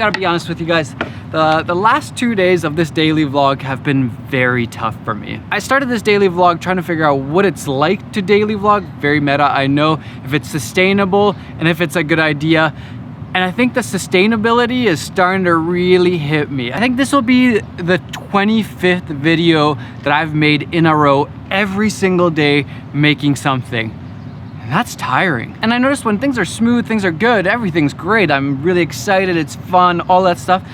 gotta be honest with you guys. The last 2 days of this daily vlog have been very tough for me. I started this daily vlog trying to figure out what it's like to daily vlog. Very meta, I know, if it's sustainable and if it's a good idea. And I think the sustainability is starting to really hit me. I think this will be the 25th video that I've made in a row every single day making something. And that's tiring. And I noticed when things are smooth, things are good, everything's great. I'm really excited, it's fun, all that stuff.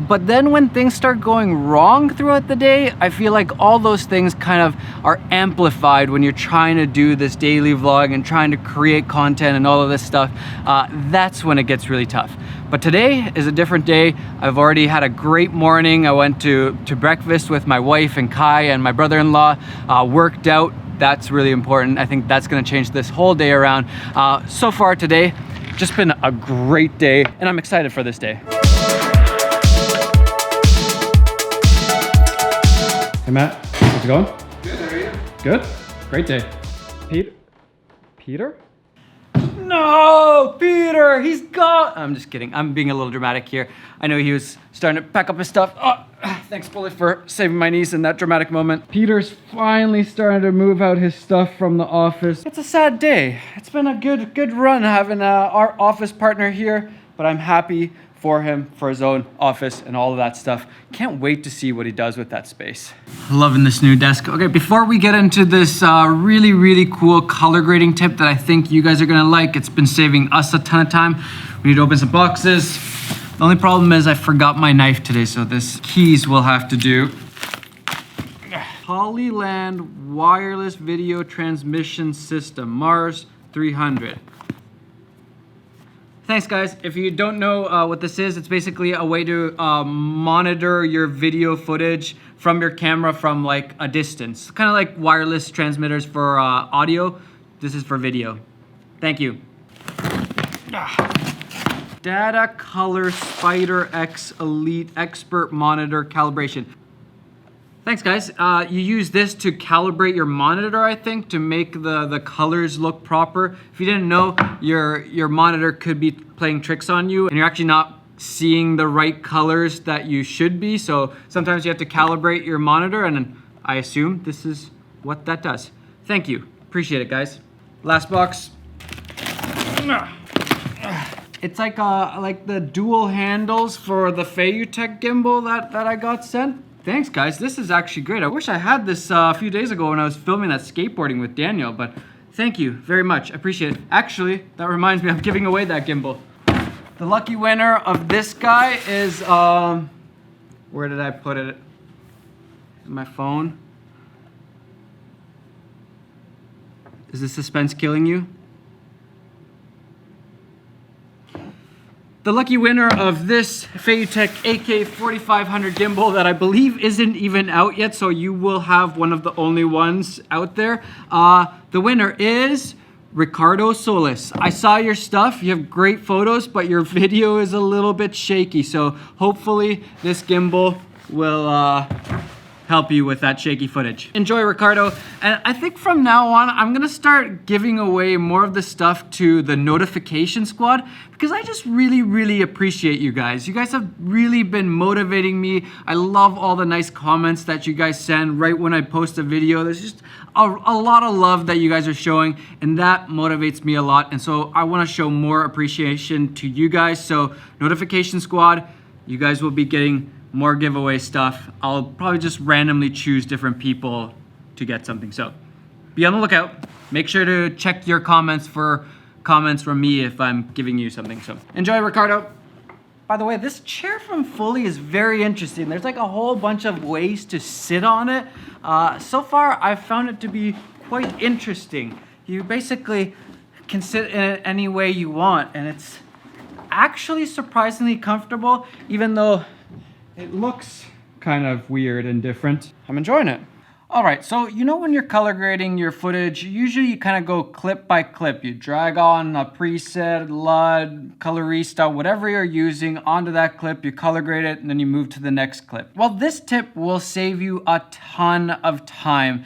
But then when things start going wrong throughout the day, I feel like all those things kind of are amplified when you're trying to do this daily vlog and trying to create content and all of this stuff. That's when it gets really tough. But today is a different day. I've already had a great morning. I went to breakfast with my wife and Kai and my brother-in-law, worked out. That's really important. I think that's gonna change this whole day around. So far today, just been a great day and I'm excited for this day. Hey Matt, how's it going? Good, how are you? Good? Great day. Peter? No, Peter, he's gone. I'm just kidding. I'm being a little dramatic here. I know he was starting to pack up his stuff. Oh, thanks, Bullet, for saving my niece in that dramatic moment. Peter's finally starting to move out his stuff from the office. It's a sad day. It's been a good run having our office partner here, but I'm happy for him, for his own office and all of that stuff. Can't wait to see what he does with that space. Loving this new desk. Okay, before we get into this really cool color grading tip that I think you guys are gonna like, it's been saving us a ton of time. We need to open some boxes. The only problem is I forgot my knife today, so this keys will have to do. Polyland wireless video transmission system, Mars 300. Thanks guys. If you don't know what this is, it's basically a way to monitor your video footage from your camera from like a distance. Kind of like wireless transmitters for audio. This is for video. Thank you. Data Color Spider X Elite Expert Monitor Calibration. Thanks guys. You use this to calibrate your monitor, I think, to make the colors look proper. If you didn't know, your monitor could be playing tricks on you and you're actually not seeing the right colors that you should be. So sometimes you have to calibrate your monitor, and I assume this is what that does. Thank you. Appreciate it, guys. Last box. It's like the dual handles for the Fayutech gimbal that I got sent. Thanks guys, this is actually great. I wish I had this a few days ago when I was filming that skateboarding with Daniel, but thank you very much, I appreciate it. Actually, that reminds me, I'm giving away that gimbal. The lucky winner of this guy is, where did I put it? In my phone. Is the suspense killing you? The lucky winner of this Fayutech AK4500 gimbal that I believe isn't even out yet, so you will have one of the only ones out there. The winner is Ricardo Solis. I saw your stuff, you have great photos, but your video is a little bit shaky, so hopefully this gimbal will help you with that shaky footage. Enjoy, Ricardo. And I think from now on, I'm gonna start giving away more of the stuff to the notification squad because I just really appreciate you guys. You guys have really been motivating me. I love all the nice comments that you guys send right when I post a video. There's just a lot of love that you guys are showing, and that motivates me a lot. And so I wanna show more appreciation to you guys. So notification squad, you guys will be getting more giveaway stuff. I'll probably just randomly choose different people to get something. So be on the lookout. Make sure to check your comments for comments from me if I'm giving you something. So enjoy, Ricardo. By the way, this chair from Fully is very interesting. There's like a whole bunch of ways to sit on it. So far, I've found it to be quite interesting. You basically can sit in it any way you want, and it's actually surprisingly comfortable, even though it looks kind of weird and different. I'm enjoying it. All right, so you know when you're color grading your footage, usually you kind of go clip by clip. You drag on a preset, LUT, colorista, whatever you're using onto that clip, you color grade it, and then you move to the next clip. Well, this tip will save you a ton of time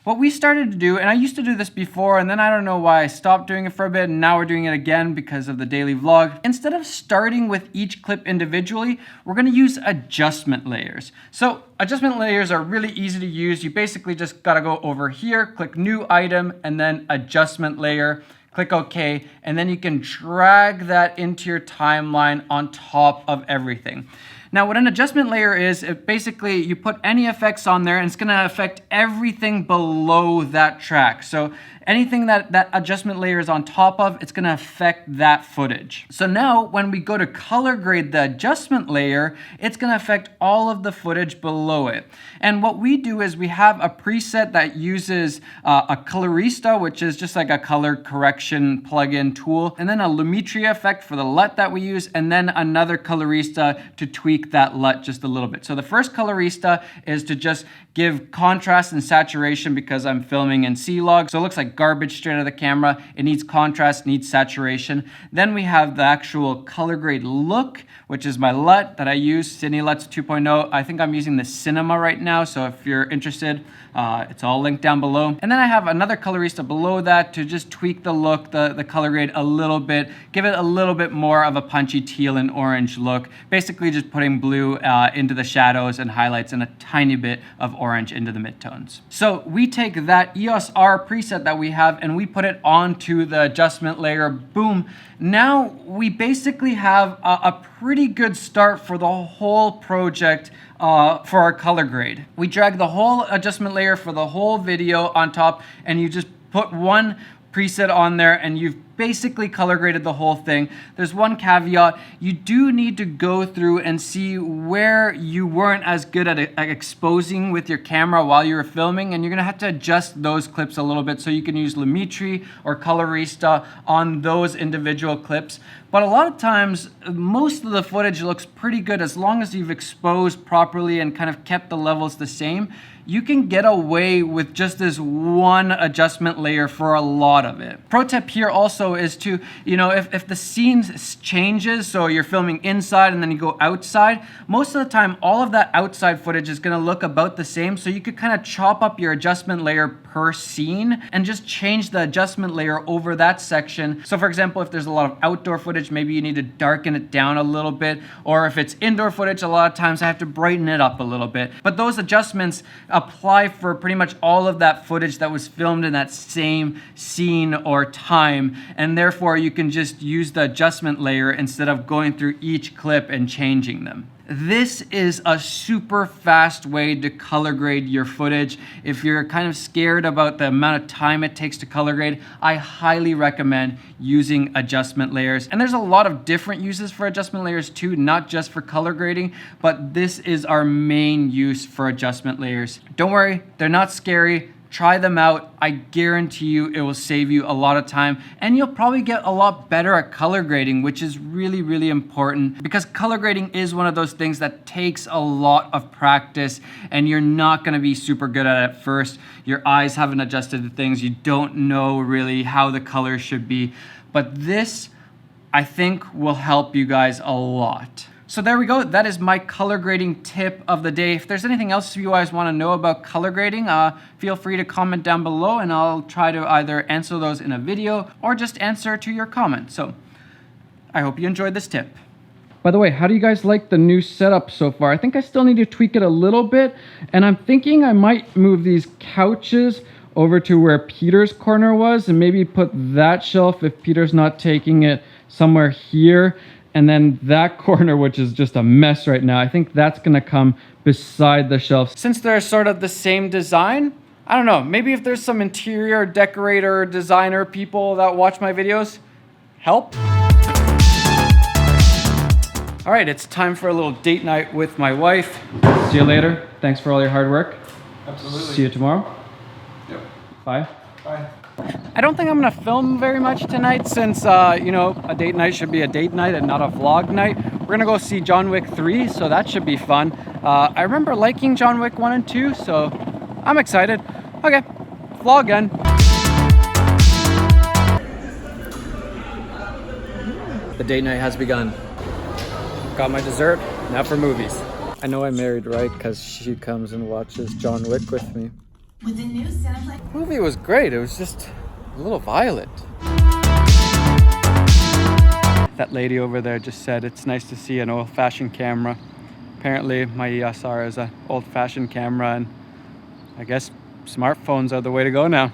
What we started to do, and I used to do this before, and then I don't know why I stopped doing it for a bit, and now we're doing it again because of the daily vlog. Instead of starting with each clip individually, we're gonna use adjustment layers. So adjustment layers are really easy to use. You basically just gotta go over here, click new item, and then adjustment layer. Click OK, and then you can drag that into your timeline on top of everything. Now, what an adjustment layer is, basically you put any effects on there and it's gonna affect everything below that track. So anything that adjustment layer is on top of, it's gonna affect that footage. So now when we go to color grade the adjustment layer, it's gonna affect all of the footage below it. And what we do is we have a preset that uses a colorista, which is just like a color correction plugin tool, and then a lumetria effect for the LUT that we use, and then another colorista to tweak that LUT just a little bit. So the first colorista is to just give contrast and saturation because I'm filming in C-Log. So it looks like garbage straight out of the camera. It needs contrast, needs saturation. Then we have the actual color grade look, which is my LUT that I use, Cine LUTs 2.0. I think I'm using the Cinema right now, so if you're interested, it's all linked down below. And then I have another colorista below that to just tweak the look, the color grade a little bit, give it a little bit more of a punchy teal and orange look. Basically just putting blue into the shadows and highlights and a tiny bit of orange into the midtones. So we take that EOS R preset that we have and we put it onto the adjustment layer, boom. Now we basically have a pretty good start for the whole project for our color grade. We drag the whole adjustment layer for the whole video on top and you just put one preset on there and you've basically color graded the whole thing. There's one caveat. You do need to go through and see where you weren't as good at exposing with your camera while you were filming, and you're gonna have to adjust those clips a little bit so you can use Lumetri or Colorista on those individual clips. But a lot of times, most of the footage looks pretty good as long as you've exposed properly and kind of kept the levels the same. You can get away with just this one adjustment layer for a lot of it. Pro tip here also is to, if the scene changes, so you're filming inside and then you go outside, most of the time all of that outside footage is gonna look about the same, so you could kind of chop up your adjustment layer per scene and just change the adjustment layer over that section. So for example, if there's a lot of outdoor footage, maybe you need to darken it down a little bit, or if it's indoor footage, a lot of times I have to brighten it up a little bit. But those adjustments apply for pretty much all of that footage that was filmed in that same scene or time, and therefore you can just use the adjustment layer instead of going through each clip and changing them. This is a super fast way to color grade your footage. If you're kind of scared about the amount of time it takes to color grade, I highly recommend using adjustment layers. And there's a lot of different uses for adjustment layers too, not just for color grading, but this is our main use for adjustment layers. Don't worry, they're not scary. Try them out. I guarantee you it will save you a lot of time, and you'll probably get a lot better at color grading, which is really, really important because color grading is one of those things that takes a lot of practice, and you're not going to be super good at it at first. Your eyes haven't adjusted to things. You don't know really how the colors should be, but this, I think, will help you guys a lot. So there we go. That is my color grading tip of the day. If there's anything else you guys want to know about color grading, feel free to comment down below and I'll try to either answer those in a video or just answer to your comment. So I hope you enjoyed this tip. By the way, how do you guys like the new setup so far? I think I still need to tweak it a little bit, and I'm thinking I might move these couches over to where Peter's corner was and maybe put that shelf, if Peter's not taking it, somewhere here. And then that corner, which is just a mess right now, I think that's gonna come beside the shelf. Since they're sort of the same design, I don't know, maybe if there's some interior decorator, designer people that watch my videos, help. All right, it's time for a little date night with my wife. See you later. Thanks for all your hard work. Absolutely. See you tomorrow. Yep. Bye. Bye. I don't think I'm gonna film very much tonight since, a date night should be a date night and not a vlog night. We're gonna go see John Wick 3, so that should be fun. I remember liking John Wick 1 and 2, so I'm excited. Okay, vlog end. The date night has begun. Got my dessert, now for movies. I know I'm married, right? Because she comes and watches John Wick with me. With the new sounds like The movie was great. It was just a little violent. That lady over there just said it's nice to see an old-fashioned camera. Apparently my ESR is an old-fashioned camera, and I guess smartphones are the way to go now.